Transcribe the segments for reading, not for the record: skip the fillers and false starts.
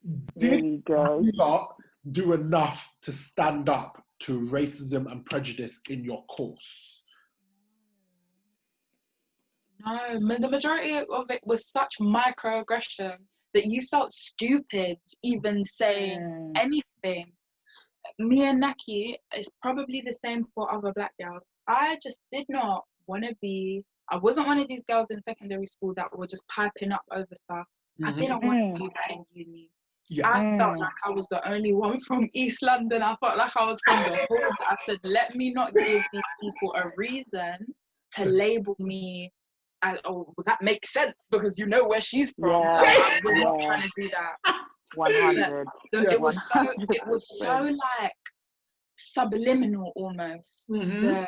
There Did we go. you not do enough to stand up to racism and prejudice in your course? No, the majority of it was such microaggression that you felt stupid even saying anything. Me and Nakie, it's probably the same for other black girls. I just did not want to be, I wasn't one of these girls in secondary school that were just piping up over stuff. I didn't want to do that in uni. Yeah. I felt like I was the only one from East London. I felt like I was from the hood. I said, let me not give these people a reason to label me. Oh, well, that makes sense because you know where she's from. Yeah. Like, I was not trying to do that. 100. It was so like subliminal almost. The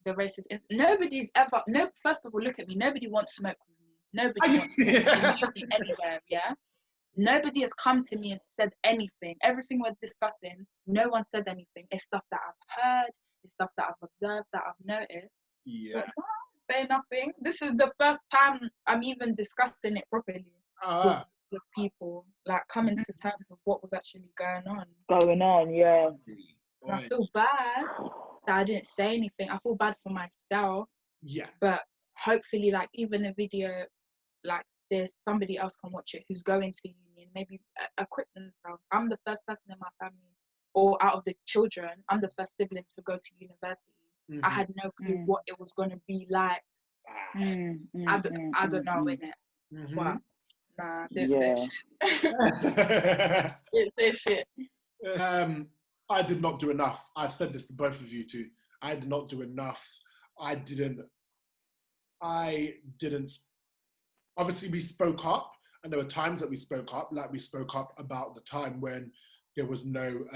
racist. Nobody's ever. No, first of all, look at me. Nobody wants smoke with me. Nobody wants smoke with me anywhere. Yeah. Nobody has come to me and said anything. Everything we're discussing, no one said anything. It's stuff that I've heard. It's stuff that I've observed, that I've noticed. Yeah. But say nothing. This is the first time I'm even discussing it properly with people, like coming to terms of what was actually going on. Yeah. And I feel bad that I didn't say anything. I feel bad for myself. Yeah. But hopefully, like, even a video like this, somebody else can watch it who's going to uni and maybe equip themselves. I'm the first person in my family, or out of the children, I'm the first sibling to go to university. I had no clue what it was going to be like. I don't know, innit? But nah, didn't say shit. Didn't say shit. I did not do enough. I've said this to both of you too. I did not do enough. I didn't. Obviously, we spoke up, and there were times that we spoke up. Like, we spoke up about the time when there was no.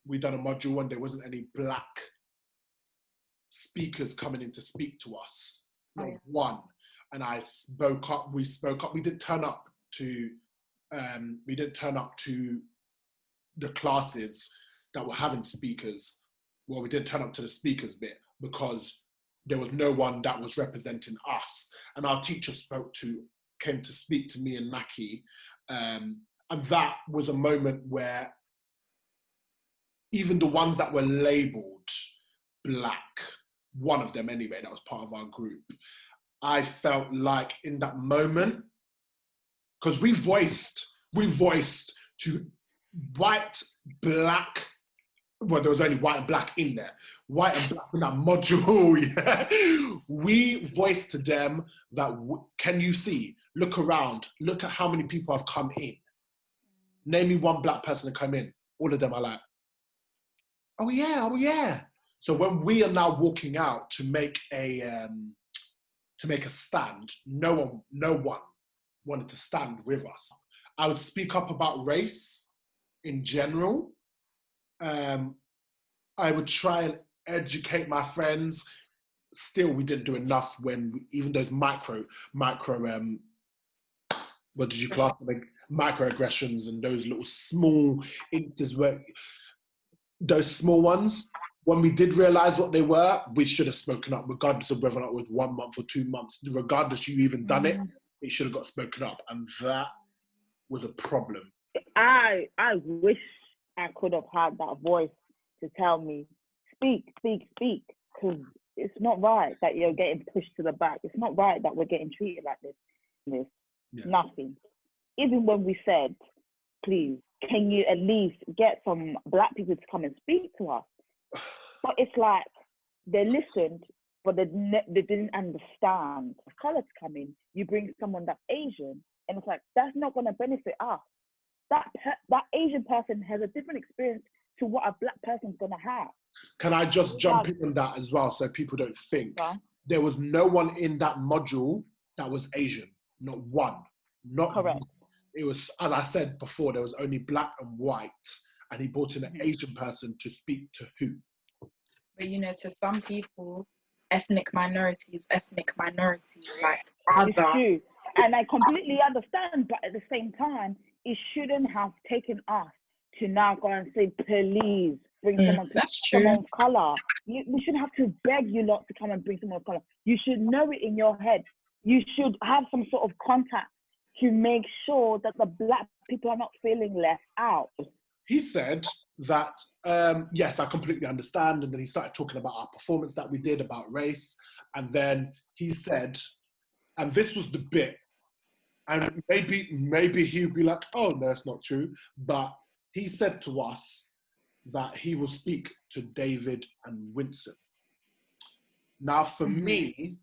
We done a module and there wasn't any black speakers coming in to speak to us. Not one. And I spoke up. We spoke up. We didn't turn up to. We didn't turn up to the classes that were having speakers. Well, we didn't turn up to the speakers bit because there was no one that was representing us. And our teacher came to speak to me and Nakie. And that was a moment where even the ones that were labelled black, one of them anyway, that was part of our group, I felt like in that moment, because we voiced to white, black, well, there was only white and black in there. White and black in that module, yeah. We voiced to them that, can you see? Look around. Look at how many people have come in. Name me one black person to come in. All of them are like, oh yeah. So when we are now walking out to make a stand, no one wanted to stand with us. I would speak up about race in general. I would try and educate my friends. Still, we didn't do enough when even those micro, what did you class them? Microaggressions and those little small instances where, those small ones, when we did realize what they were, we should have spoken up, regardless of whether or not it was 1 month or 2 months. Regardless you even done it, it should have got spoken up. And that was a problem. I wish I could have had that voice to tell me, speak, because it's not right that you're getting pushed to the back. It's not right that we're getting treated like this. Nothing. Even when we said, please, can you at least get some black people to come and speak to us? But it's like they listened, but they didn't understand. The colour to come in, you bring someone that's Asian, and it's like, that's not going to benefit us. That Asian person has a different experience to what a black person's going to have. Can I just jump in on that as well so people don't think? There was no one in that module that was Asian. Not one. Not correct. One. It was, as I said before, there was only black and white, and he brought in an Asian person to speak to who? But you know, to some people, ethnic minority is ethnic minority, like other. It's true. And I completely understand, but at the same time, it shouldn't have taken us to now go and say, please bring someone's colour. We should have to beg you lot to come and bring someone's colour. You should know it in your head. You should have some sort of contact to make sure that the black people are not feeling left out. He said that, yes, I completely understand. And then he started talking about our performance that we did about race. And then he said, and this was the bit, and maybe he'd be like, oh, no, it's not true. But he said to us that he will speak to David and Winston. Now, for me,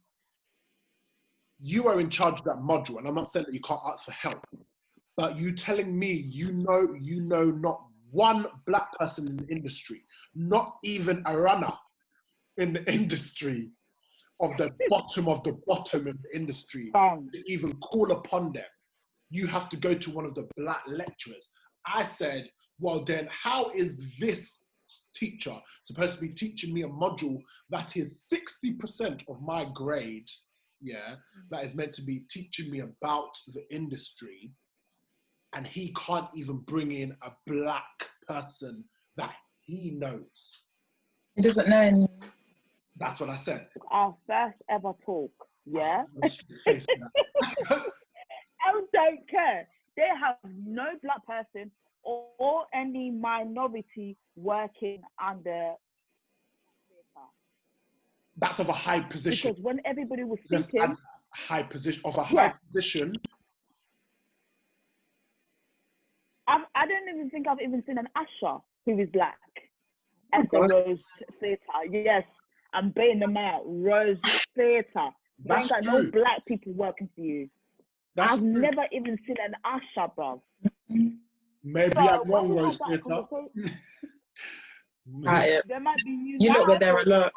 you are in charge of that module, and I'm not saying that you can't ask for help, but you telling me you know not one black person in the industry, not even a runner in the industry of the bottom in the industry, to even call upon them. You have to go to one of the black lecturers. I said, well then, how is this teacher supposed to be teaching me a module that is 60% of my grade, that is meant to be teaching me about the industry, and he can't even bring in a black person that he knows? He doesn't know anything. That's what I said. Our first ever talk, yeah? I don't care. They have no black person or any minority working under theatre. That's of a high position. Because when everybody was Just speaking, high position, of a high position. I don't even think I've even seen an usher who is black at the Rose Theatre. Yes, I'm baiting them out. Rose Theatre. You ain't got no black people working for you. I've never even seen an usher, bro. Maybe I'm wrong, Rose Theatre. There might be you look were there a lot.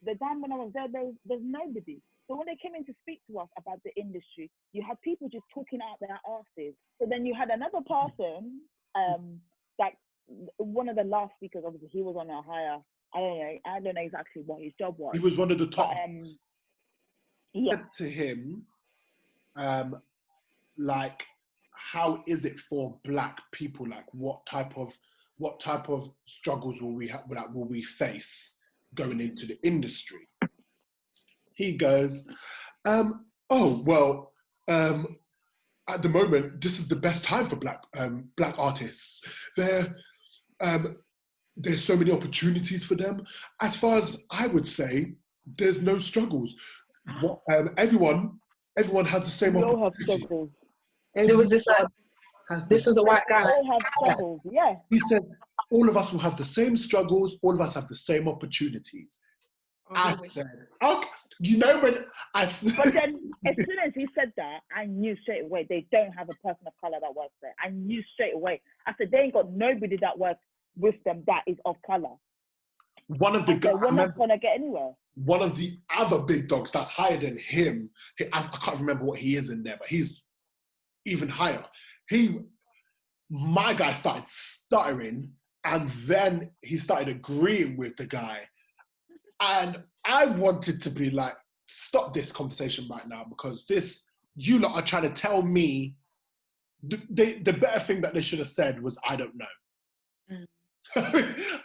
The time when I was there, there's nobody. So when they came in to speak to us about the industry, you had people just talking out their asses. So then you had another person, like one of the last speakers, obviously he was on a higher, I don't know exactly what his job was. He was one of the top. Yeah. Said to him, like, how is it for black people? Like, what type of struggles will we face going into the industry? He goes, oh well, at the moment this is the best time for black artists. There's so many opportunities for them. As far as I would say, there's no struggles. Everyone has the same opportunities. There was this this was a white guy. All have struggles, yeah. He said, all of us will have the same struggles, all of us have the same opportunities. I said, okay, you know when I said... But then, as soon as he said that, I knew straight away they don't have a person of colour that works there. I knew straight away. I said, they ain't got nobody that works with them that is of colour. One of the guys... We're not going to get anywhere. One of the other big dogs that's higher than him, I can't remember what he is in there, but he's even higher. My guy started stuttering, and then he started agreeing with the guy. And I wanted to be like, stop this conversation right now, because you lot are trying to tell me the better thing that they should have said was, I don't know.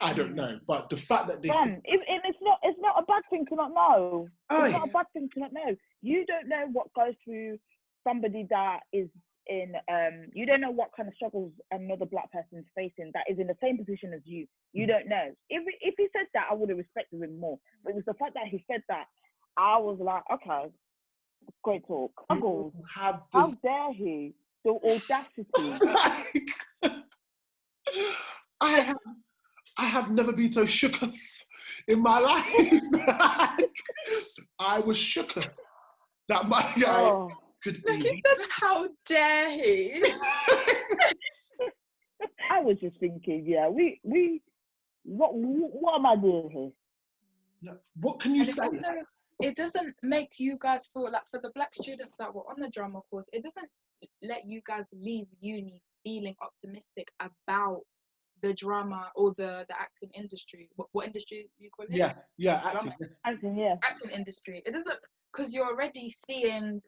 I don't know. But the fact that they said, it's not a bad thing to not know. It's not a bad thing to not know. You don't know what goes through somebody that is in, you don't know what kind of struggles another black person is facing that is in the same position as you. You don't know. If he said that, I would have respected him more. But it was the fact that he said that, I was like, okay, great talk. How dare he? The audacity. I have never been so shooketh in my life. I was shooketh that my guy could be. He said, how dare he? I was just thinking, what am I doing here? Yeah. What can you say? Also, it doesn't make you guys feel like, for the black students that were on the drama course, it doesn't let you guys leave uni feeling optimistic about the drama or the acting industry. What industry do you call it? Acting industry. It doesn't, because you're already seeing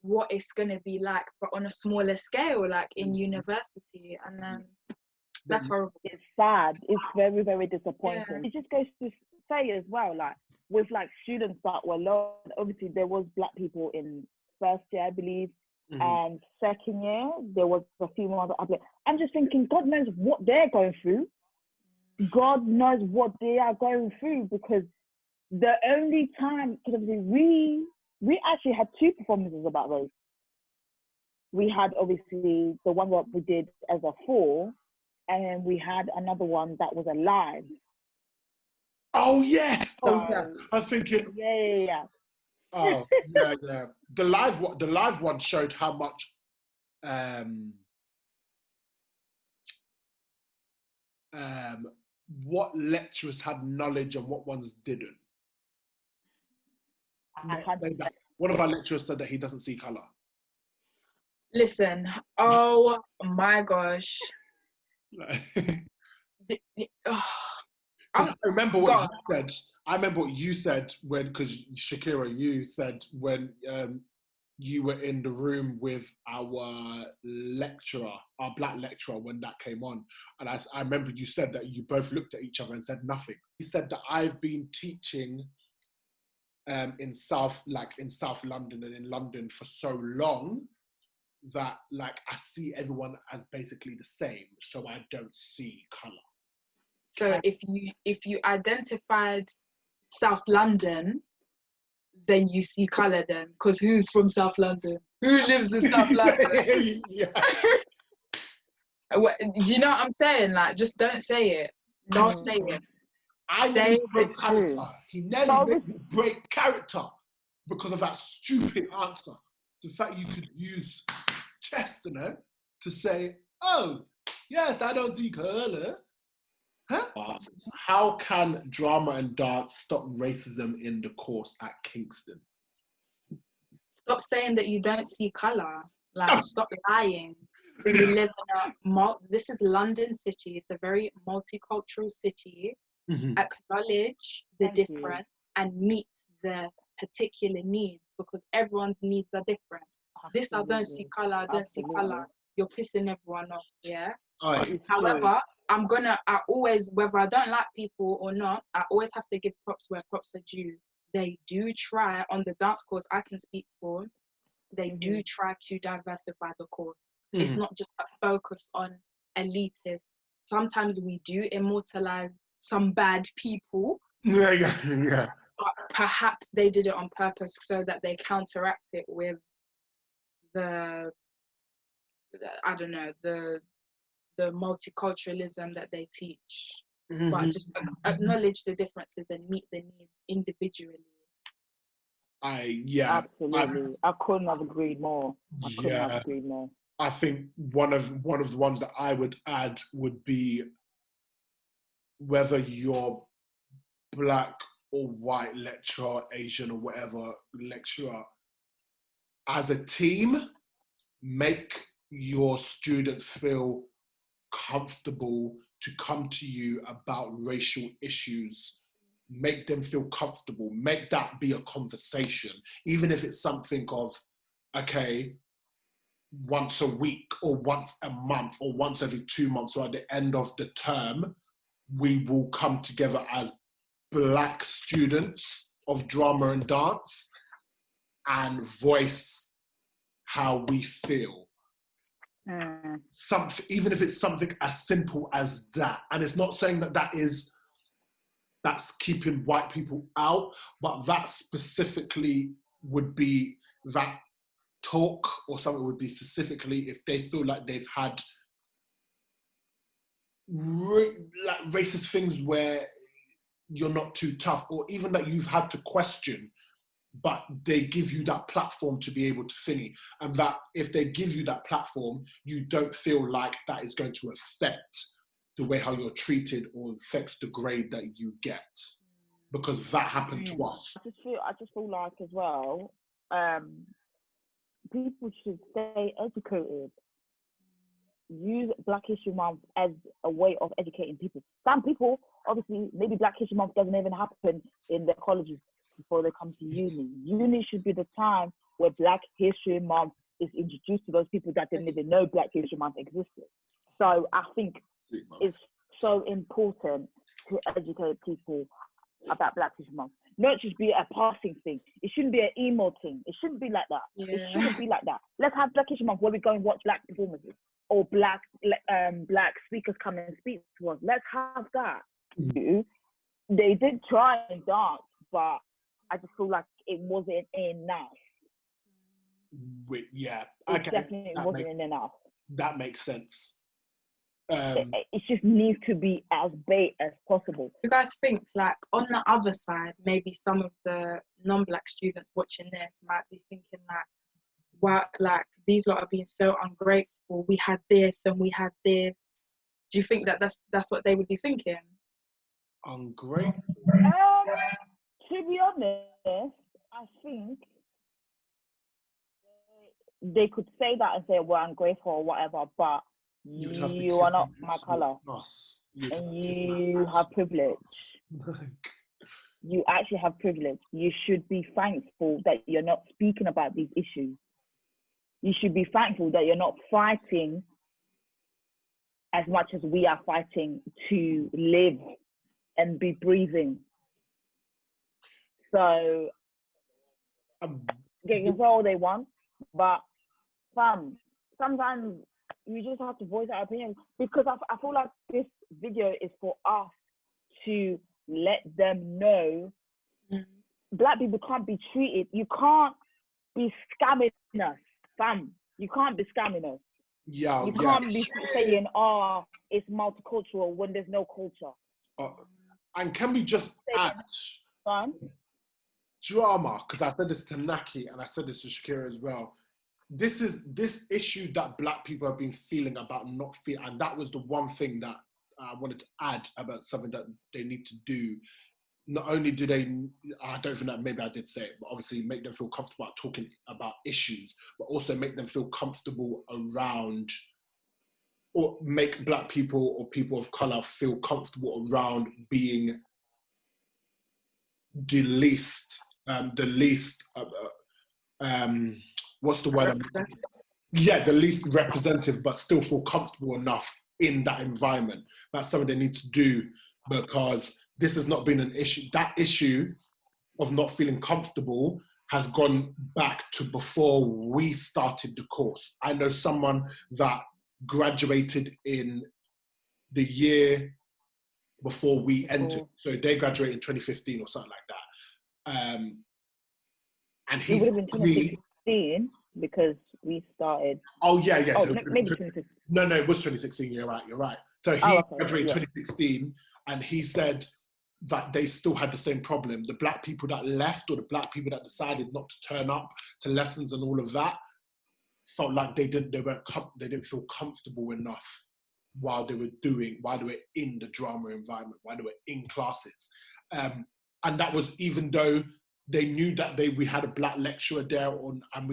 what it's going to be like, but on a smaller scale, like in university, and then that's horrible. It's sad. It's very, very disappointing. It just goes to say as well, like, with like students that were low, obviously there was black people in first year, I believe, And second year, there was a few more other. I'm just thinking, God knows what they're going through. God knows what they are going through, because the only time, because obviously we actually had two performances about race. We had obviously the one that we did as a 4, and then we had another one that was a live. Oh yes! So, Oh yeah! I was thinking. Yeah. Oh yeah. The live one showed how much what lecturers had knowledge and what ones didn't. One of our lecturers said that he doesn't see colour. Listen, oh my gosh. I remember what you said. I remember what you said when, because Shakira, you said when you were in the room with our lecturer, our black lecturer, when that came on. And I remember you said that you both looked at each other and said nothing. He said that I've been teaching in South London and in London for so long that like I see everyone as basically the same, so I don't see colour. So if you identified South London, then you see colour then, because who's from South London? Who lives in South London? Yeah. Do you know what I'm saying? Like, just don't say it. Don't say it. I nearly broke character. He nearly made me break character because of that stupid answer. The fact you could use Chester to say, oh, yes, I don't see colour. Huh? How can drama and dance stop racism in the course at Kingston? Stop saying that you don't see colour. Like, stop lying. We live in this is London City. It's a very multicultural city. Acknowledge the difference and meet the particular needs, because everyone's needs are different. Absolutely. This I don't see colour, I don't see colour. You're pissing everyone off, yeah? However, I always, whether I don't like people or not, I always have to give props where props are due. They do try, on the dance course I can speak for, they do try to diversify the course. It's not just a focus on elitists. Sometimes we do immortalize some bad people. Yeah. But perhaps they did it on purpose so that they counteract it with the multiculturalism that they teach. But just acknowledge the differences and meet the needs individually. Absolutely. I couldn't have agreed more. I think one of the ones that I would add would be whether you're black or white lecturer, Asian or whatever lecturer, as a team, make your students feel comfortable to come to you about racial issues. Make them feel comfortable. Make that be a conversation, even if it's something of, okay, once a week or once a month or once every 2 months or at the end of the term, we will come together as black students of drama and dance and voice how we feel. Even if it's something as simple as that. And it's not saying that's keeping white people out, but that specifically would be that talk, or something would be specifically if they feel like they've had racist things where you're not too tough, or even that you've had to question, but they give you that platform to be able to finish. And that if they give you that platform, you don't feel like that is going to affect the way how you're treated or affects the grade that you get. Because that happened to us. I just feel like as well, people should stay educated. Use Black History Month as a way of educating people. Some people, obviously, maybe Black History Month doesn't even happen in their colleges before they come to uni. Uni should be the time where Black History Month is introduced to those people that didn't even know Black History Month existed. So I think it's so important to educate people about Black History Month. not just be a passing thing. It shouldn't be an emo thing. It shouldn't be like that. Yeah. It shouldn't be like that. Let's have Black History Month where we go and watch black performances or black speakers come and speak to us. Let's have that. They did try and dance, but I just feel like it wasn't enough. Yeah, it definitely wasn't enough. That makes sense. It just needs to be as bait as possible. You guys think, like, on the other side, maybe some of the non-black students watching this might be thinking that, wow, like, these lot are being so ungrateful. We had this and we had this. Do you think that that's what they would be thinking? Ungrateful? To be honest, I think they could say that and say we're ungrateful or whatever, but you are not my colour, and you have privilege. You actually have privilege. You should be thankful that you're not speaking about these issues. You should be thankful that you're not fighting as much as we are fighting to live and be breathing. So, they can say all they want, but sometimes you just have to voice our opinion, because I feel like this video is for us to let them know black people can't be treated. You can't be scamming us, fam. You can't be scamming us. Yeah, you can't be saying, it's multicultural when there's no culture. And can we just add drama? Because I said this to Nakie and I said this to Shakira as well. This issue that black people have been feeling about not feeling, and that was the one thing that I wanted to add about something that they need to do. Not only do they, I don't think that maybe I did say it, but obviously make them feel comfortable about talking about issues, but also make them feel comfortable around, or make black people or people of colour feel comfortable around being the least, what's the word? The least representative, but still feel comfortable enough in that environment. That's something they need to do, because this has not been an issue. That issue of not feeling comfortable has gone back to before we started the course. I know someone that graduated in the year before we entered. So they graduated in 2015 or something like that. And he would have been 2016 because we started. Oh yeah. Oh, so maybe 2016. No, it was 2016. You're right. So he graduated in 2016, and he said that they still had the same problem. The black people that left, or the black people that decided not to turn up to lessons and all of that, felt like they didn't feel comfortable enough while they were in the drama environment, while they were in classes. And that was even though they knew that we had a black lecturer there and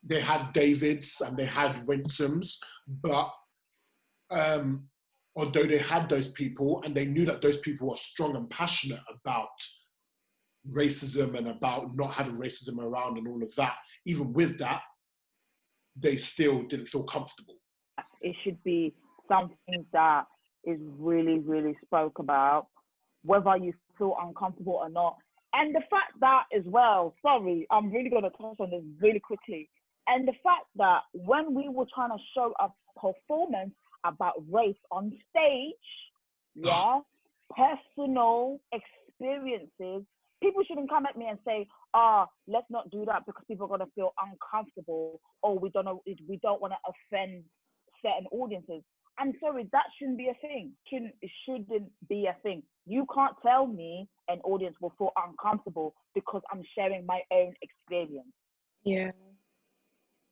they had Davids and they had Winsoms, but although they had those people and they knew that those people were strong and passionate about racism and about not having racism around and all of that, even with that, they still didn't feel comfortable. It should be something that is really, really spoke about, whether you feel uncomfortable or not. And the fact that as well, sorry, I'm really going to touch on this really quickly. And the fact that when we were trying to show a performance about race on stage, personal experiences, people shouldn't come at me and say, let's not do that because people are going to feel uncomfortable, or we don't want to offend certain audiences. I'm sorry, that shouldn't be a thing. It shouldn't be a thing. You can't tell me an audience will feel uncomfortable because I'm sharing my own experience. Yeah,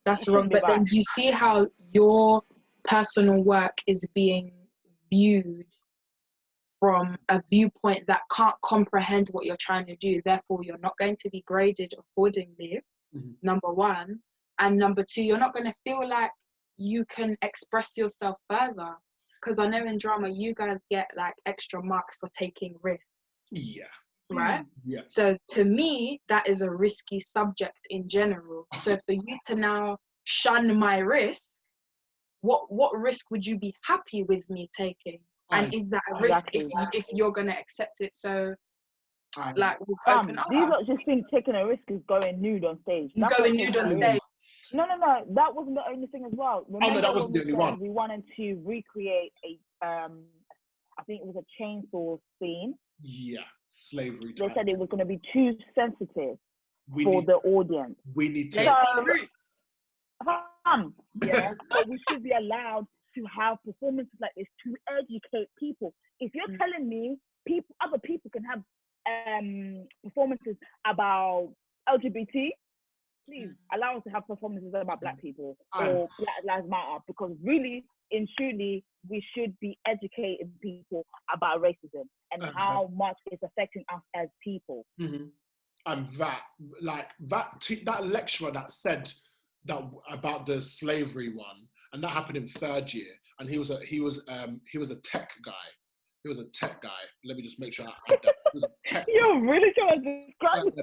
that's wrong. But then you see how your personal work is being viewed from a viewpoint that can't comprehend what you're trying to do. Therefore, you're not going to be graded accordingly, number one. And number two, you're not going to feel like you can express yourself further. Because I know in drama, you guys get like extra marks for taking risks. Yeah. Right? Yeah. So to me, that is a risky subject in general. So for you to now shun my risk, what risk would you be happy with me taking? And is that a risk if you're going to accept it? So, like, with open do you not just think taking a risk is going nude on stage? Going nude on stage. No. That wasn't the only thing as well. Remember that wasn't the only one. We wanted to recreate I think it was a chainsaw scene. Yeah, slavery. They said it was going to be too sensitive for the audience. We need to. Yeah, so we should be allowed to have performances like this to educate people. If you're telling me other people can have performances about LGBT, please allow us to have performances about Black people or Black Lives Matter, because really and truly we should be educating people about racism and how much it's affecting us as people. And that lecturer that said that about the slavery one, and that happened in third year, and he was a tech guy. He was a tech guy. Let me just make sure I add that. He was a tech You're really trying to describe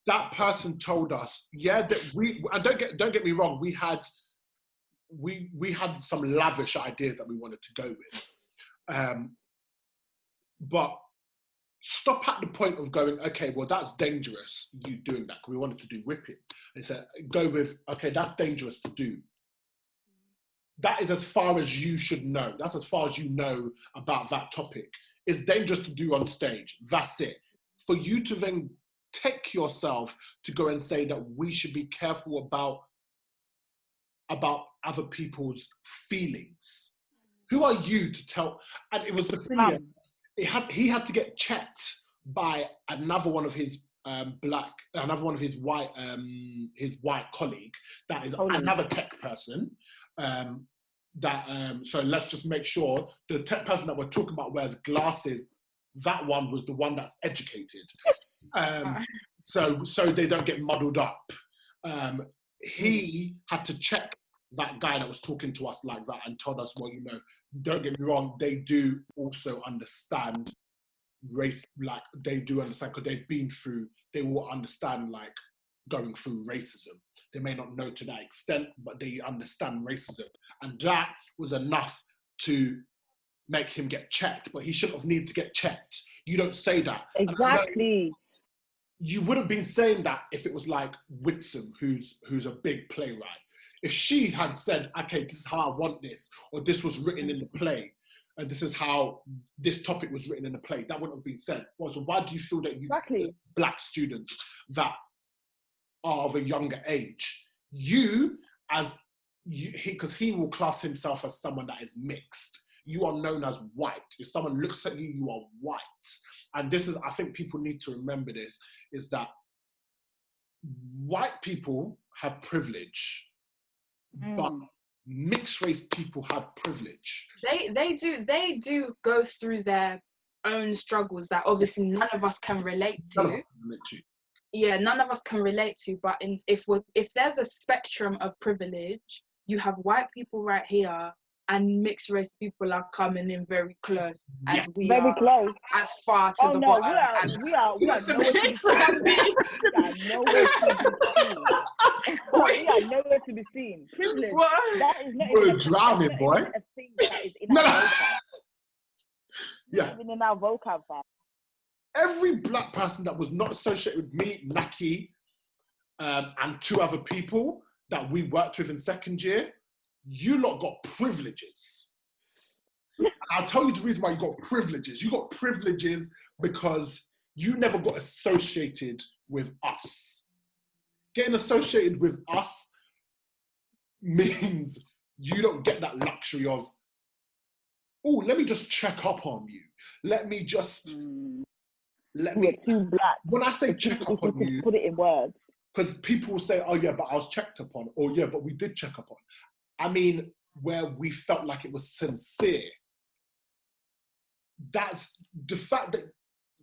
that person told us, that we, and don't get me wrong, we had some lavish ideas that we wanted to go with. But stop at the point of going, okay, well, that's dangerous, you doing that, because we wanted to do whipping. They said, go with, okay, that's dangerous to do. That is as far as you should know. That's as far as you know about that topic. It's dangerous to do on stage. That's it. For you to then take yourself to go and say that we should be careful about other people's feelings. Who are you to tell? And it was the thing. He had to get checked by another one of his white colleague that is another tech person. So let's just make sure the tech person that we're talking about wears glasses. That one was the one that's educated, so they don't get muddled up. He had to check that guy that was talking to us like that and told us, well, don't get me wrong, they do also understand race, like they do understand because they will understand like going through racism. They may not know to that extent, but they understand racism. And that was enough to make him get checked, but he shouldn't have needed to get checked. You don't say that. Exactly. You would have been saying that if it was like Winsome, who's a big playwright. If she had said, okay, this is how I want this, or this was written in the play, and this is how this topic was written in the play, that wouldn't have been said. Well, so why do you feel that you Black students that are of a younger age, because he will class himself as someone that is mixed. You are known as white. If someone looks at you, you are white. And this is, I think people need to remember this, is that white people have privilege, but mixed race people have privilege. They do go through their own struggles that obviously none of us can relate to. Yeah, none of us can relate to. But if there's a spectrum of privilege, you have white people right here, and mixed race people are coming in very close, and we are close, as far to the bottom. We are nowhere to be seen. Privilege. That is not We're drowning, boy. A thing that is in our vocab. Yeah. Even in our vocab. Every Black person that was not associated with me, Nakie, and two other people that we worked with in second year, you lot got privileges. And I'll tell you the reason why you got privileges. You got privileges because you never got associated with us. Getting associated with us means you don't get that luxury of, oh, let me just check up on you. Let me just, too black. When I say check up on you, put it in words. Because people will say, oh yeah, but I was checked upon, or yeah, but we did check upon. I mean, where we felt like it was sincere. That's the fact that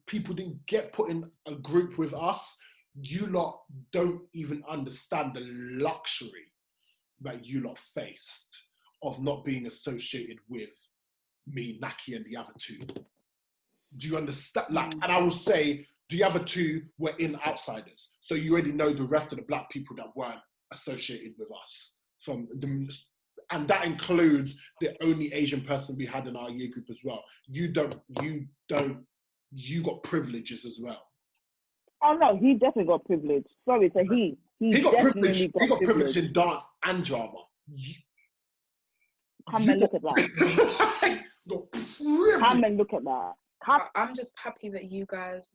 people didn't get put in a group with us. You lot don't even understand the luxury that you lot faced of not being associated with me, Nakie, and the other two. Do you understand? Like, and I will say, the other two were in outsiders. So you already know the rest of the Black people that weren't associated with us. And that includes the only Asian person we had in our year group as well. You got privileges as well. Oh no, he definitely got privilege. Sorry, so he got privilege. definitely He got privilege in dance and drama. Come and look at that. Come and look at that. I'm just happy that you guys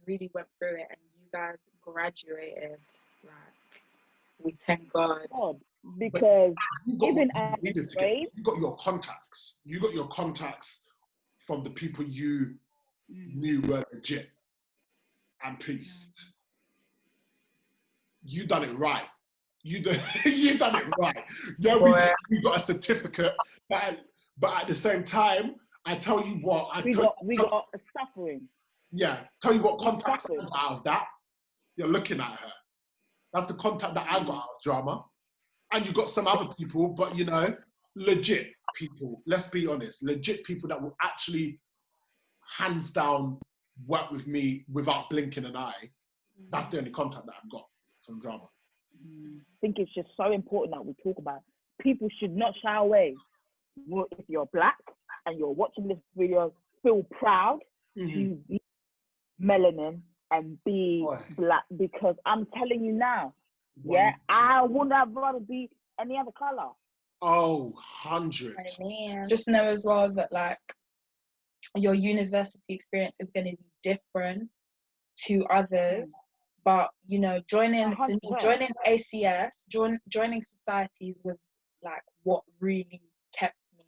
really went through it and you guys graduated. Like, we thank God. Because even at grade, you got your contacts. You got your contacts from the people you knew were legit and pleased. You done it right. You done it right. Yeah, we got a certificate, but at the same time, I tell you what, we got a suffering. Yeah, tell you what contacts I got out of that. You're looking at her. That's the contact that I got out of drama. And you got some other people, but you know, legit people. Let's be honest, legit people that will actually, hands down, work with me without blinking an eye. That's the only contact that I've got from drama. I think it's just so important that we talk about it. People should not shy away. If you're black and you're watching this video, feel proud to be melanin and be black, because I'm telling you now, I wouldn't have rather be any other color. 100. I mean, just know as well that like your university experience is going to be different to others. But you know, joining ACS, joining societies was like what really kept me.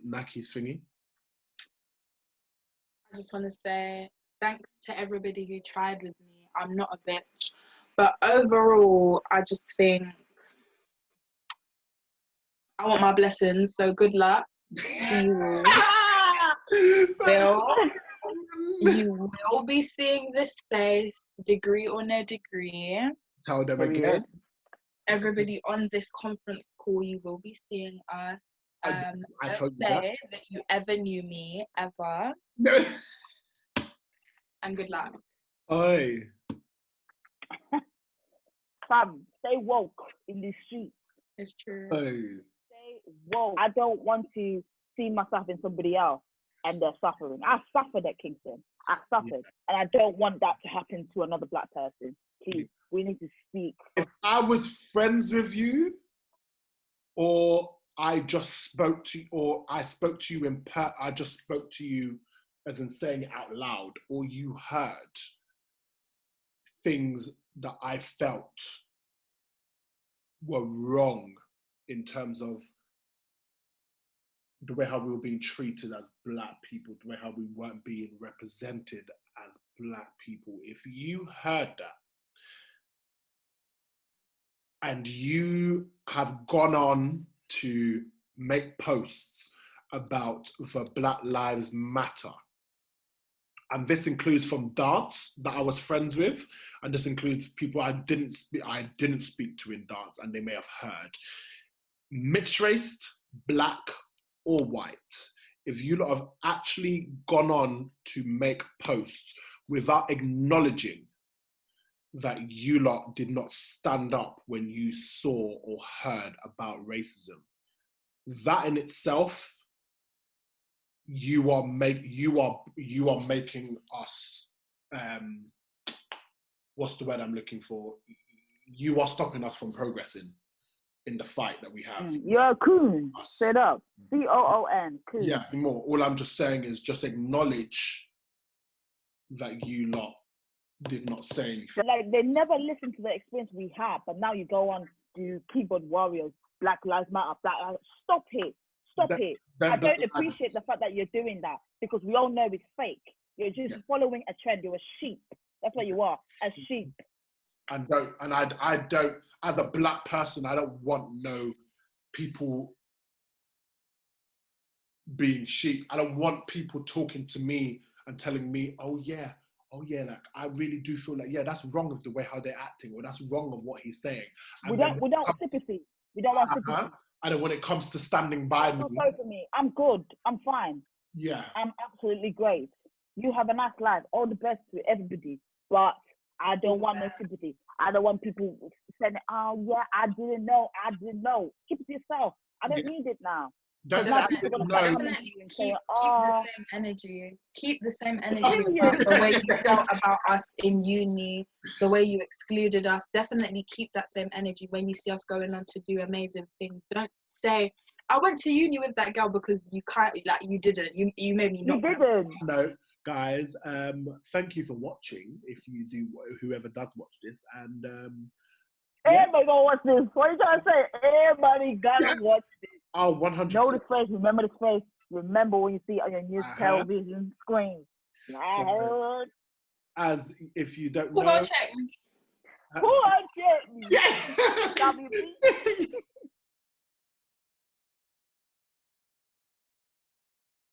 Nakie's thingy. I just want to say thanks to everybody who tried with me. I'm not a bitch, but overall, I just think I want my blessings. So good luck to you all. You will be seeing this face, degree or no degree. Tell them again. Everybody on this conference call, you will be seeing us. Don't say that you ever knew me, ever. And good luck. Oi. Fam, stay woke in the street. It's true. Oi. Stay woke. I don't want to see myself in somebody else and they're suffering. I suffered at Kingston. I suffered. And I don't want that to happen to another black person. Please, we need to speak. If I was friends with you, or I just spoke to you, or I spoke to you I just spoke to you as in saying it out loud, or you heard things that I felt were wrong in terms of the way how we were being treated as black people, the way how we weren't being represented as black people. If you heard that and you have gone on to make posts about the Black Lives Matter, and this includes from dance that I was friends with, and this includes people I didn't speak to in dance, and they may have heard, mixed race, black or white, if you lot have actually gone on to make posts without acknowledging that you lot did not stand up when you saw or heard about racism, that in itself, you are making us, what's the word I'm looking for? You are stopping us from progressing in the fight that we have. You're a coon, straight up. COON, coon. Yeah, more. All I'm just saying is just acknowledge that you lot did not say anything. Like, they never listened to the experience we had, but now you go on to keyboard warriors, Black Lives Matter, stop it. I don't appreciate the fact that you're doing that, because we all know it's fake. You're just following a trend. You're a sheep. That's what you are, a sheep. I don't, as a black person, I don't want no people being sheep. I don't want people talking to me and telling me, oh yeah, like I really do feel like, that's wrong of the way how they're acting, or that's wrong of what he's saying. We don't want sympathy. We don't want sympathy. And when it comes to standing by me. Sorry for me. I'm good. I'm fine. Yeah. I'm absolutely great. You have a nice life. All the best to everybody. But I don't want no sympathy. I don't want people saying, oh, yeah, I didn't know. Keep it to yourself. I don't need it now. Don't Now say people I gonna didn't start know. coming to you and keep saying, the same energy. Keep the same energy about the way you felt about us in uni, the way you excluded us. Definitely keep that same energy when you see us going on to do amazing things. Don't say, I went to uni with that girl because you can't, like, you didn't. You made me not. You didn't. No, guys, thank you for watching. If you do, whoever does watch this, and everybody gonna watch this. What are you trying to say? Everybody gotta watch this. Oh, 100%. Know the face. Remember the face. Remember when you see it on your new television screen. I heard. As if you don't Who know. gonna check me? Who unchecked me? Yeah. WP.